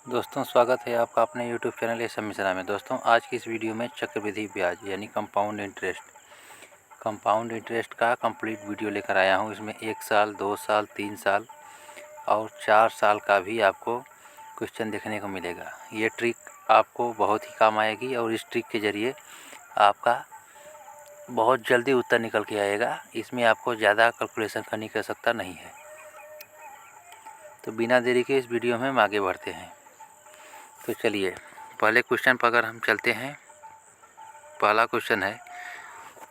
दोस्तों स्वागत है आपका अपने YouTube channel S M Mishra में। दोस्तों आज की इस वीडियो में चक्रवृद्धि ब्याज यानी कंपाउंड इंटरेस्ट का कंप्लीट वीडियो लेकर आया हूं। इसमें 1 साल, 2 साल, 3 साल और 4 साल का भी आपको क्वेश्चन देखने को मिलेगा। ये ट्रिक आपको बहुत ही काम आएगी और इस ट्रिक के ज़रिए आपका बहुत जल्दी उत्तर निकल के आएगा। इसमें आपको ज़्यादा कैलकुलेशन करने की आवश्यकता नहीं है। तो बिना देरी के इस वीडियो में हम आगे बढ़ते हैं। तो चलिए पहले क्वेश्चन पर अगर हम चलते हैं। पहला क्वेश्चन है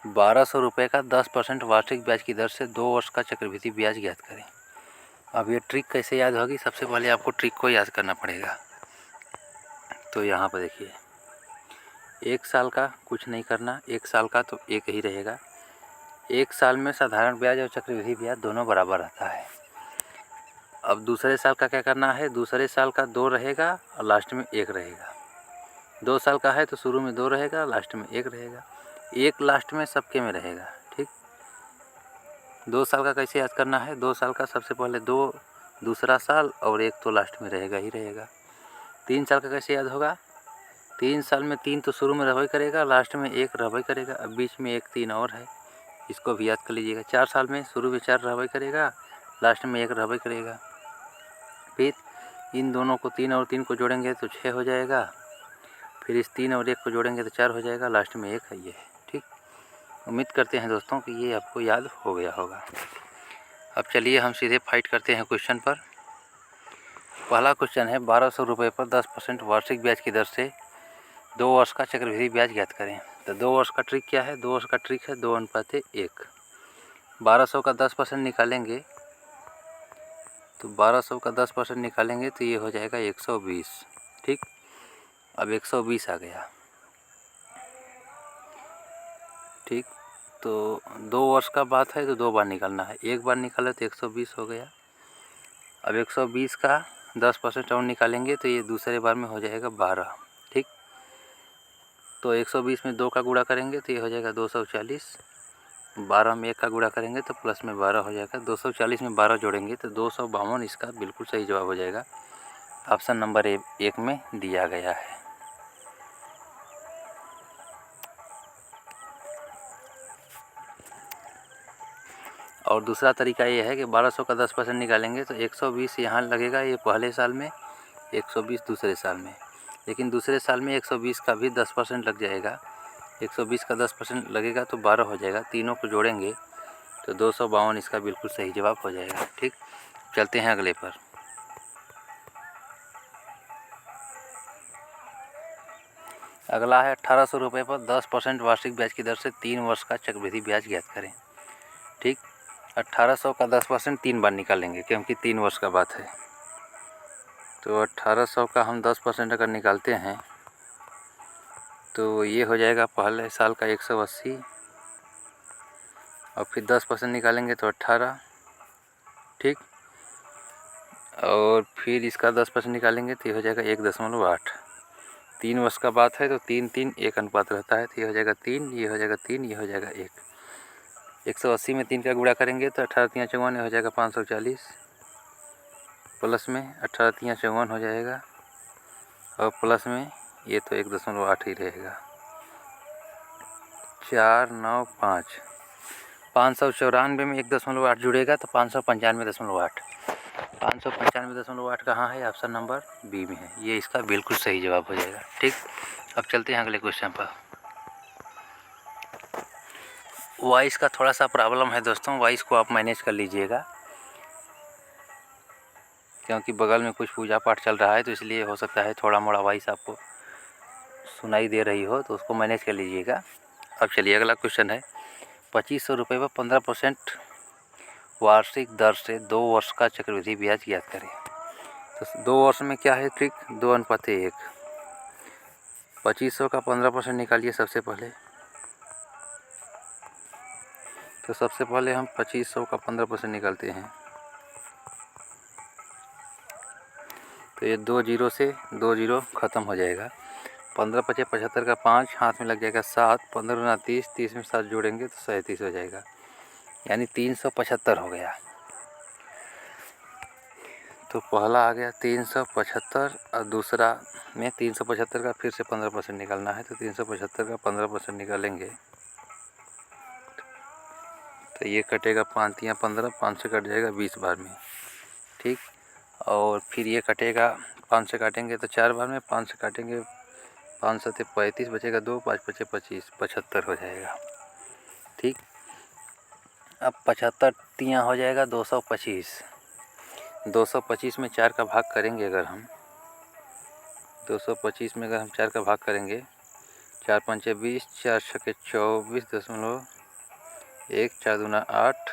1200 रुपये का 10% वार्षिक ब्याज की दर से 2 वर्ष का चक्रवृद्धि ब्याज ज्ञात करें। अब ये ट्रिक कैसे याद होगी? सबसे पहले आपको ट्रिक को याद करना पड़ेगा। तो यहाँ पर देखिए 1 साल का कुछ नहीं करना, 1 साल का तो एक ही रहेगा। 1 साल में साधारण ब्याज और चक्रवृद्धि ब्याज दोनों बराबर रहता है। अब दूसरे साल का क्या करना है? दूसरे साल का 2 रहेगा और लास्ट में 1 रहेगा। 2 साल का है तो शुरू में 2 रहेगा, लास्ट में 1 रहेगा। 1 लास्ट में सबके में रहेगा। ठीक, 2 साल का कैसे याद करना है? 2 साल का सबसे पहले 2 दूसरा साल और 1 तो लास्ट में रहेगा ही रहेगा। 3 साल का कैसे याद होगा? 3 साल में 3 तो शुरू में रहबे करेगा, लास्ट में 1 रहबे करेगा, अब बीच में 1 3 और है, इसको भी याद कर लीजिएगा। 4 साल में शुरू में 4 रहबे करेगा, लास्ट में 1 रहबे करेगा। फिर इन दोनों को 3 और 3 को जोड़ेंगे तो 6 हो जाएगा। फिर इस 3 और 1 को जोड़ेंगे तो 4 हो जाएगा, लास्ट में 1 है ये है। ठीक, उम्मीद करते हैं दोस्तों कि ये आपको याद हो गया होगा। अब चलिए हम सीधे फाइट करते हैं क्वेश्चन पर। पहला क्वेश्चन है 1200 रुपये पर 10% वार्षिक ब्याज की दर से 2 वर्ष का चक्रवृद्धि ब्याज ज्ञात करें। तो 2 वर्ष का ट्रिक क्या है? 2 वर्ष का ट्रिक है 2:1। 1200 का 10% निकालेंगे तो 1200 का 10% निकालेंगे तो ये हो जाएगा 120। ठीक, अब 120 आ गया। ठीक, तो 2 वर्ष का बात है तो 2 बार निकालना है। एक बार निकाले तो 120 हो गया। अब 120 का 10% और निकालेंगे तो ये दूसरे बार में हो जाएगा 12। ठीक, तो 120 में 2 का गुणा करेंगे तो ये हो जाएगा 240। 12 में 1 का गुणा करेंगे तो प्लस में 12 हो जाएगा। 240 में 12 जोड़ेंगे तो 252 इसका बिल्कुल सही जवाब हो जाएगा। ऑप्शन नंबर 1 में दिया गया है। और दूसरा तरीका ये है कि 1200 का 10% निकालेंगे तो 120 यहाँ लगेगा, ये पहले साल में, 120 दूसरे साल में। लेकिन दूसरे साल में 120 का भी 10% लग जाएगा। 120 का 10% लगेगा तो 12 हो जाएगा। तीनों को जोड़ेंगे तो 252 इसका बिल्कुल सही जवाब हो जाएगा। ठीक, चलते हैं अगले पर। अगला है 1800 रुपये पर 10% वार्षिक ब्याज की दर से 3 वर्ष का चक्रवृद्धि ब्याज ज्ञात करें। ठीक, 1800 का 10% 3 बार निकालेंगे क्योंकि 3 वर्ष का बात है। तो 1800 का हम 10% अगर निकालते हैं तो ये हो जाएगा पहले साल का 180 और फिर 10% निकालेंगे तो 18। ठीक, और फिर इसका 10% निकालेंगे तो ये हो जाएगा 1.8। 3 वर्ष का बात है तो 3 3 1 अनुपात रहता है, तो ये हो जाएगा 3, ये हो जाएगा 3, ये हो जाएगा 1। 180 में 3 का गुणा करेंगे तो 18 3 54 हो जाएगा 540, प्लस में 18 3 54 हो जाएगा और प्लस में ये तो 1.8 ही रहेगा। 4 9 5 594 में 1.8 जुड़ेगा तो 595.8। 595.8 कहाँ है? ऑप्शन नंबर बी में है। ये इसका बिल्कुल सही जवाब हो जाएगा। ठीक, अब चलते हैं अगले क्वेश्चन पर। वॉइस का थोड़ा सा प्रॉब्लम है दोस्तों, वॉइस को आप मैनेज कर लीजिएगा क्योंकि बगल में कुछ पूजा पाठ चल रहा है, तो इसलिए हो सकता है थोड़ा मोड़ा वॉइस आपको सुनाई दे रही हो, तो उसको मैनेज कर लीजिएगा। अब चलिए अगला क्वेश्चन है 2500 रुपये पर 15% वार्षिक दर से 2 वर्ष का चक्रवृद्धि ब्याज ज्ञात करें। तो 2 वर्ष में क्या है ट्रिक? 2:1। 2500 का 15% निकालिए सबसे पहले। तो सबसे पहले हम 2500 का 15% निकालते हैं तो ये 2 जीरो से 2 जीरो ख़त्म हो जाएगा। 15 पचे 75 का 5 हाथ में लग जाएगा 7, 15 गुना 30, 30 में 7 जोड़ेंगे तो 37 हो जाएगा, यानी 375 हो गया। तो पहला आ गया 375 और दूसरा में 375 का फिर से 15% निकालना है। तो 375 का 15% निकालेंगे तो ये कटेगा 5 या 15, 5 से कट जाएगा 20 बार में, ठीक। और फिर ये कटेगा 5 से काटेंगे तो 4 बार में, 5 से काटेंगे 5 7 35 बचेगा 2, 5 5 25, 75 हो जाएगा, ठीक। अब 75 तियाँ हो जाएगा 225। 225 में 4 का भाग करेंगे अगर हम, 225 में अगर हम 4 का भाग करेंगे, 4 पंचे 20, 4 छके 24.1, 4 दूना 8,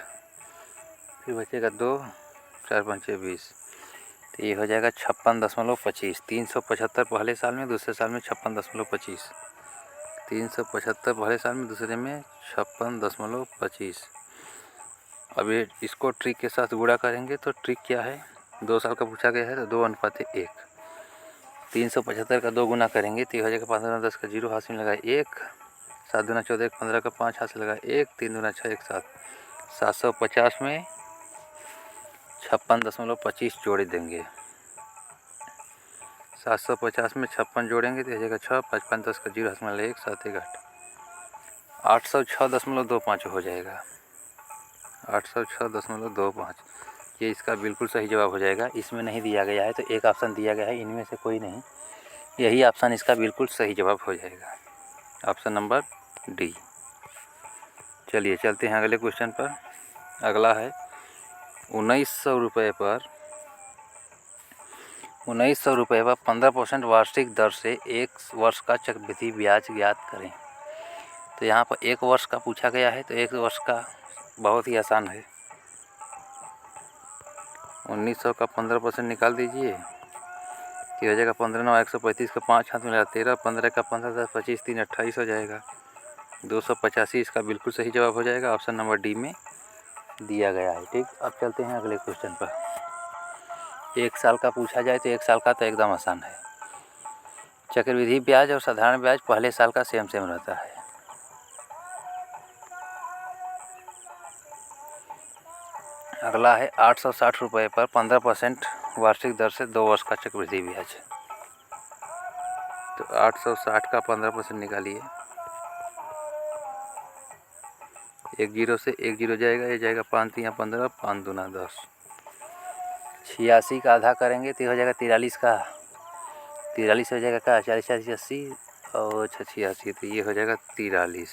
फिर बचेगा 2, 4 पंचे 20, तो ये हो जाएगा 56.25। 375 पहले साल में, दूसरे साल में 56.25। 375 पहले साल में, दूसरे में 56.25। अब ये इसको ट्रिक के साथ गुणा करेंगे तो ट्रिक क्या है, 2 साल का पूछा गया है तो 2:1। 375 का 2 गुना करेंगे तो ये हो जाएगा 15 10 का 0 हाथ में लगा 1, 7 दूना 14, 15 का 5 हाथ से लगा 1, 3 दूना 6, 1 7, 750 में 56.25 जोड़ देंगे। 750 में 56 जोड़ेंगे तो हो जाएगा 6, 5 5 10 का 0 हाथ में लगा 1, 7 1 8, 806.25 हो जाएगा। 806.25 ये इसका बिल्कुल सही जवाब हो जाएगा। इसमें नहीं दिया गया है तो एक ऑप्शन दिया गया है, इनमें से कोई नहीं, यही ऑप्शन इसका बिल्कुल सही जवाब हो जाएगा, ऑप्शन नंबर डी। चलिए चलते हैं अगले क्वेश्चन पर। अगला है 1900 रुपये पर 15% वार्षिक दर से 1 वर्ष का चक्रवृद्धि ब्याज ज्ञात करें। तो यहाँ पर 1 वर्ष का पूछा गया है तो 1 वर्ष का बहुत ही आसान है। 1900 का 15% निकाल दीजिए तो हो जाएगा 15 9 135 का 5 हाथ मिला 13, 15 का 15 10 25 3 28 हो जाएगा। 285 इसका बिल्कुल सही जवाब हो जाएगा, ऑप्शन नंबर डी में दिया गया है, ठीक। अब चलते हैं अगले क्वेश्चन पर। 1 साल का पूछा जाए तो 1 साल का तो एकदम आसान है। चक्रवृद्धि ब्याज और साधारण ब्याज पहले साल का सेम रहता है। अगला है 860 रुपये पर 15% वार्षिक दर से 2 वर्ष का चक्रवृद्धि ब्याज। तो 860 का 15% निकालिए, 1 0 से 1 0 जाएगा, ये जाएगा 5 3 15, 5 दूना 10। 86 का आधा करेंगे तो हो जाएगा 43 का, 43 हो जाएगा का 40 40 80 और 86, तो ये हो जाएगा 43।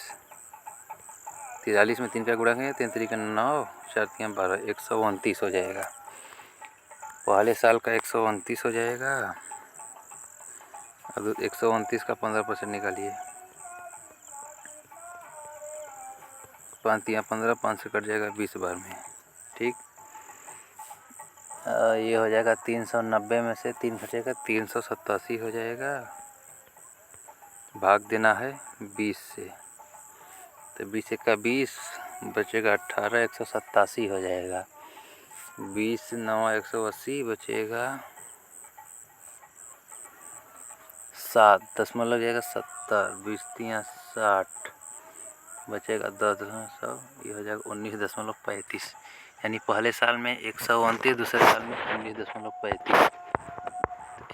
43 में 3 का गुणा करेंगे, 3 3 का 9, 4 3 12, 129 हो जाएगा। पहले साल का 129 हो जाएगा। अब 129 का 15% निकालिए, 5 3 15, 5 से कट जाएगा 20 बार में, ठीक। ये हो जाएगा 390 में से 3 घटेगा 387 हो जाएगा। भाग देना है 20 से, तो 20 का 20 बचेगा 18, 187 हो जाएगा। 20 9 180 बचेगा 7, 10 जाएगा 70, 20 3 60 बचेगा 10 ये हो जाएगा 19.35। यानी पहले साल में 129, दूसरे साल में 19.35,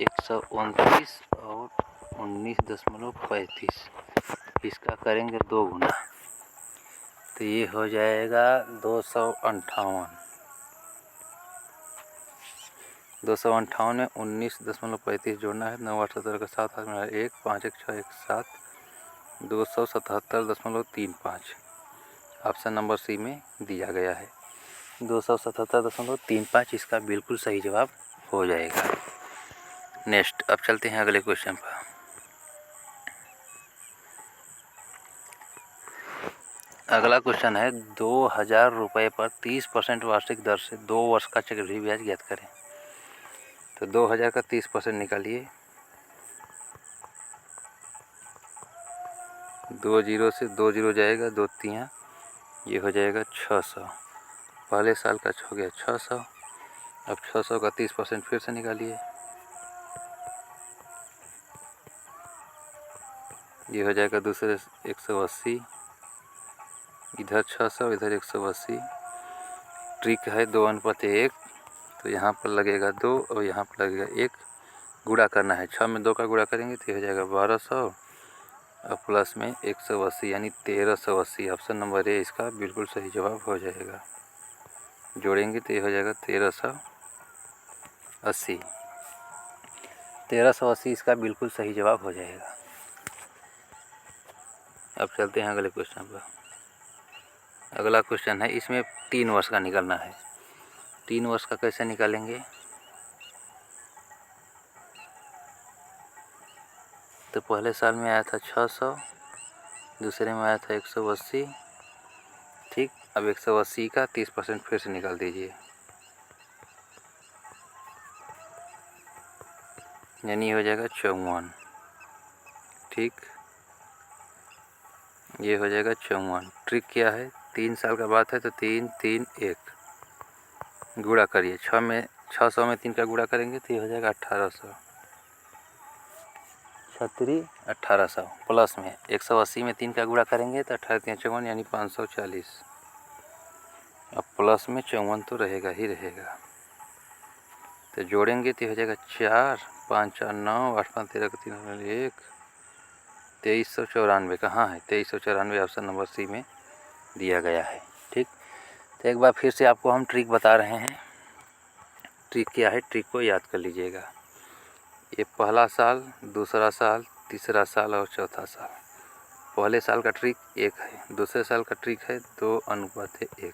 129 और 19.35 इसका करेंगे 2 गुना तो ये हो जाएगा 258। 258 में 19.35 जोड़ना है, 9 8 17 का 7 हाथ में 1 5 1 6 1 7, 277.35 ऑप्शन नंबर सी में दिया गया है। 277.35 इसका बिल्कुल सही जवाब हो जाएगा। नेक्स्ट, अब चलते हैं अगले क्वेश्चन पर। अगला क्वेश्चन है 2000 रुपये पर 30% वार्षिक दर से 2 वर्ष का चक्रवृद्धि ब्याज ज्ञात करें। तो 2000 का 30% निकालिए, 2 0 से 2 0 जाएगा, 2 3 ये हो जाएगा 600। पहले साल का हो गया 600। अब 600 का 30% फिर से निकालिए, ये हो जाएगा दूसरे 180, इधर 600 इधर 180। ट्रिक है 2:1, तो यहाँ पर लगेगा 2 और यहाँ पर लगेगा 1। गुणा करना है, 6 में 2 का गुणा करेंगे तो ये हो जाएगा 1200 और प्लस में 180 यानी 1380। ऑप्शन नंबर ए इसका बिल्कुल सही जवाब हो जाएगा। जोड़ेंगे तो ये हो जाएगा 1380। 1380 इसका बिल्कुल सही जवाब हो जाएगा। अब चलते हैं अगले क्वेश्चन पर। अगला क्वेश्चन है, इसमें 3 वर्ष का निकालना है। 3 वर्ष का कैसे निकालेंगे? तो पहले साल में आया था 600, दूसरे में आया था 180। ठीक, अब 180 का 30% फिर से निकाल दीजिए, यानी हो जाएगा 54। ठीक, ये हो जाएगा 54। ट्रिक क्या है, 3 साल का बात है तो 3 3 1 गुणा करिए। 600 में 3 का गुणा करेंगे तो ये हो जाएगा 1800। 1800 प्लस में 180 में 3 का गुणा करेंगे तो 18 3 54 यानी 540। अब प्लस में 54 तो रहेगा ही रहेगा, तो जोड़ेंगे तो हो जाएगा 4 5 4 9 8 5 13 3 1 2394। कहाँ है 2394? ऑप्शन नंबर सी में दिया गया है। ठीक, तो एक बार फिर से आपको हम ट्रिक बता रहे हैं। ट्रिक क्या है, ट्रिक को याद कर लीजिएगा। ये पहला साल, दूसरा साल, तीसरा साल और चौथा साल। पहले साल का ट्रिक 1 है, दूसरे साल का ट्रिक है 2:1,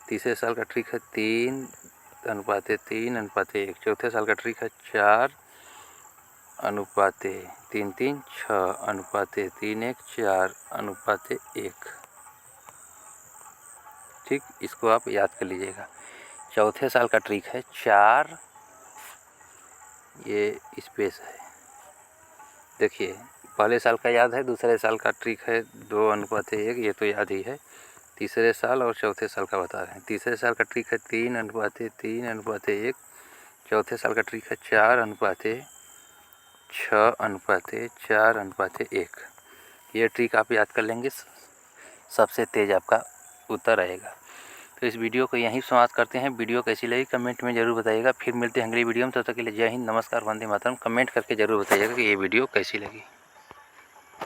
तीसरे साल का ट्रिक है 3:3:1, चौथे साल का ट्रिक है 4:3:3, 6:3:1, 4:1। ठीक, इसको आप याद कर लीजिएगा। चौथे साल का ट्रिक है 4, ये स्पेस है, देखिए पहले साल का याद है, दूसरे साल का ट्रिक है 2:1, ये तो याद ही है। तीसरे साल और चौथे साल का बता रहे हैं। तीसरे साल का ट्रिक है 3:3:1, चौथे साल का ट्रिक है 4:6:4:1। ये ट्रिक आप याद कर लेंगे, सबसे तेज़ आपका उत्तर आएगा। तो इस वीडियो को यहीं समाप्त करते हैं। वीडियो कैसी लगी कमेंट में ज़रूर बताइएगा। फिर मिलते हैं अगली वीडियो में, तब तक के लिए जय हिंद, नमस्कार, वंदे मातरम। कमेंट करके ज़रूर बताइएगा कि ये वीडियो कैसी लगी।